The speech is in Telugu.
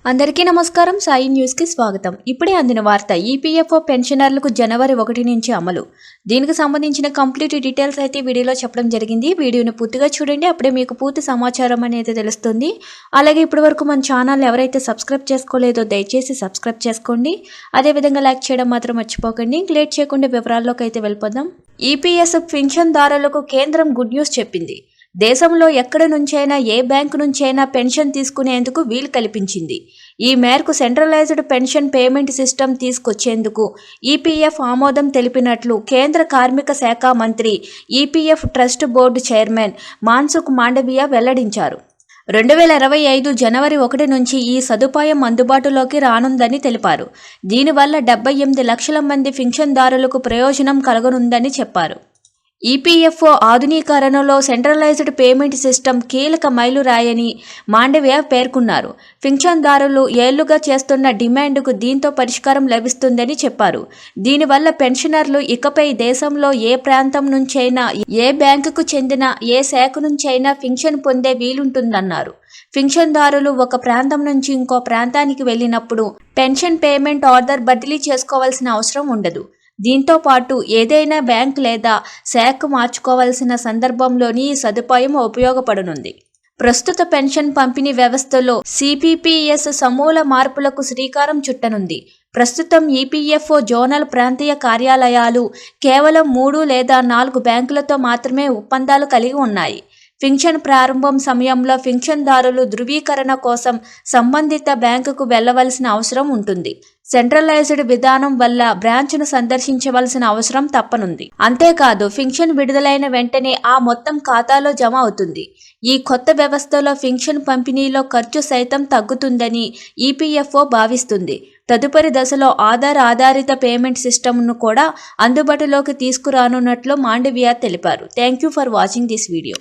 అందరికీ నమస్కారం. సాయి న్యూస్ కి స్వాగతం. ఇప్పుడే అందిన వార్త. ఈపీఎఫ్ఓ పెన్షనర్లకు జనవరి 1 నుంచి అమలు. దీనికి సంబంధించిన కంప్లీట్ డీటెయిల్స్ అయితే వీడియోలో చెప్పడం జరిగింది. వీడియోని పూర్తిగా చూడండి, అప్పుడే మీకు పూర్తి సమాచారం అనేది తెలుస్తుంది. అలాగే ఇప్పటివరకు మన ఛానల్ ఎవరైతే సబ్స్క్రైబ్ చేసుకోలేదో దయచేసి సబ్స్క్రైబ్ చేసుకోండి. అదేవిధంగా లైక్ చేయడం మాత్రం మర్చిపోకండి. లేట్ చేయకుండా వివరాల్లోకి అయితే వెళ్ళిపోదాం. ఈపీఎస్ పెన్షన్దారులకు కేంద్రం గుడ్ న్యూస్ చెప్పింది. దేశంలో ఎక్కడి నుంచైనా ఏ బ్యాంకు నుంచైనా పెన్షన్ తీసుకునేందుకు వీలు కల్పించింది. ఈ మేరకు సెంట్రలైజ్డ్ పెన్షన్ పేమెంట్ సిస్టమ్ తీసుకొచ్చేందుకు ఈపీఎఫ్ ఆమోదం తెలిపినట్లు కేంద్ర కార్మిక శాఖ మంత్రి, EPF trust board chairman Mansukh Mandaviya వెల్లడించారు. 2025 జనవరి 1 నుంచి ఈ సదుపాయం అందుబాటులోకి రానుందని తెలిపారు. దీనివల్ల 78 లక్షల మంది పింఛన్దారులకు ప్రయోజనం కలగనుందని చెప్పారు. ఈపీఎఫ్ఓ ఆధునీకరణలో సెంట్రలైజ్డ్ పేమెంట్ సిస్టమ్ కీలక మైలురాయని మాండవీయ పేర్కొన్నారు. పింఛన్దారులు ఏళ్లుగా చేస్తున్న డిమాండ్కు దీంతో పరిష్కారం లభిస్తుందని చెప్పారు. దీనివల్ల పెన్షనర్లు ఇకపై దేశంలో ఏ ప్రాంతం నుంచైనా, ఏ బ్యాంకుకు చెందిన ఏ శాఖ నుంచైనా పింఛన్ పొందే వీలుంటుందన్నారు. పింఛన్దారులు ఒక ప్రాంతం నుంచి ఇంకో ప్రాంతానికి వెళ్ళినప్పుడు పెన్షన్ పేమెంట్ ఆర్డర్ బదిలీ చేసుకోవాల్సిన అవసరం ఉండదు. దీంతో పాటు ఏదైనా బ్యాంక్ లేదా శాఖ మార్చుకోవాల్సిన సందర్భంలోని ఈ సదుపాయం ఉపయోగపడనుంది. ప్రస్తుత పెన్షన్ పంపిణీ వ్యవస్థలో సిపిపిఎస్ సమూల మార్పులకు శ్రీకారం చుట్టనుంది. ప్రస్తుతం ఈపీఎఫ్ఓ జోనల్ ప్రాంతీయ కార్యాలయాలు కేవలం 3 లేదా 4 బ్యాంకులతో మాత్రమే ఒప్పందాలు కలిగి ఉన్నాయి. పింఛన్ ప్రారంభం సమయంలో పింఛన్దారులు ధృవీకరణ కోసం సంబంధిత బ్యాంకుకు వెళ్లవలసిన అవసరం ఉంటుంది. సెంట్రలైజ్డ్ విధానం వల్ల బ్రాంచ్ను సందర్శించవలసిన అవసరం తప్పనుంది. అంతేకాదు, పింఛన్ విడుదలైన వెంటనే ఆ మొత్తం ఖాతాలో జమ అవుతుంది. ఈ కొత్త వ్యవస్థలో పింఛన్ పంపిణీలో ఖర్చు సైతం తగ్గుతుందని ఈపీఎఫ్ఓ భావిస్తుంది. తదుపరి దశలో ఆధార్ ఆధారిత పేమెంట్ సిస్టమ్ను కూడా అందుబాటులోకి తీసుకురానున్నట్లు మాండవీయ తెలిపారు. Thank you for watching this video.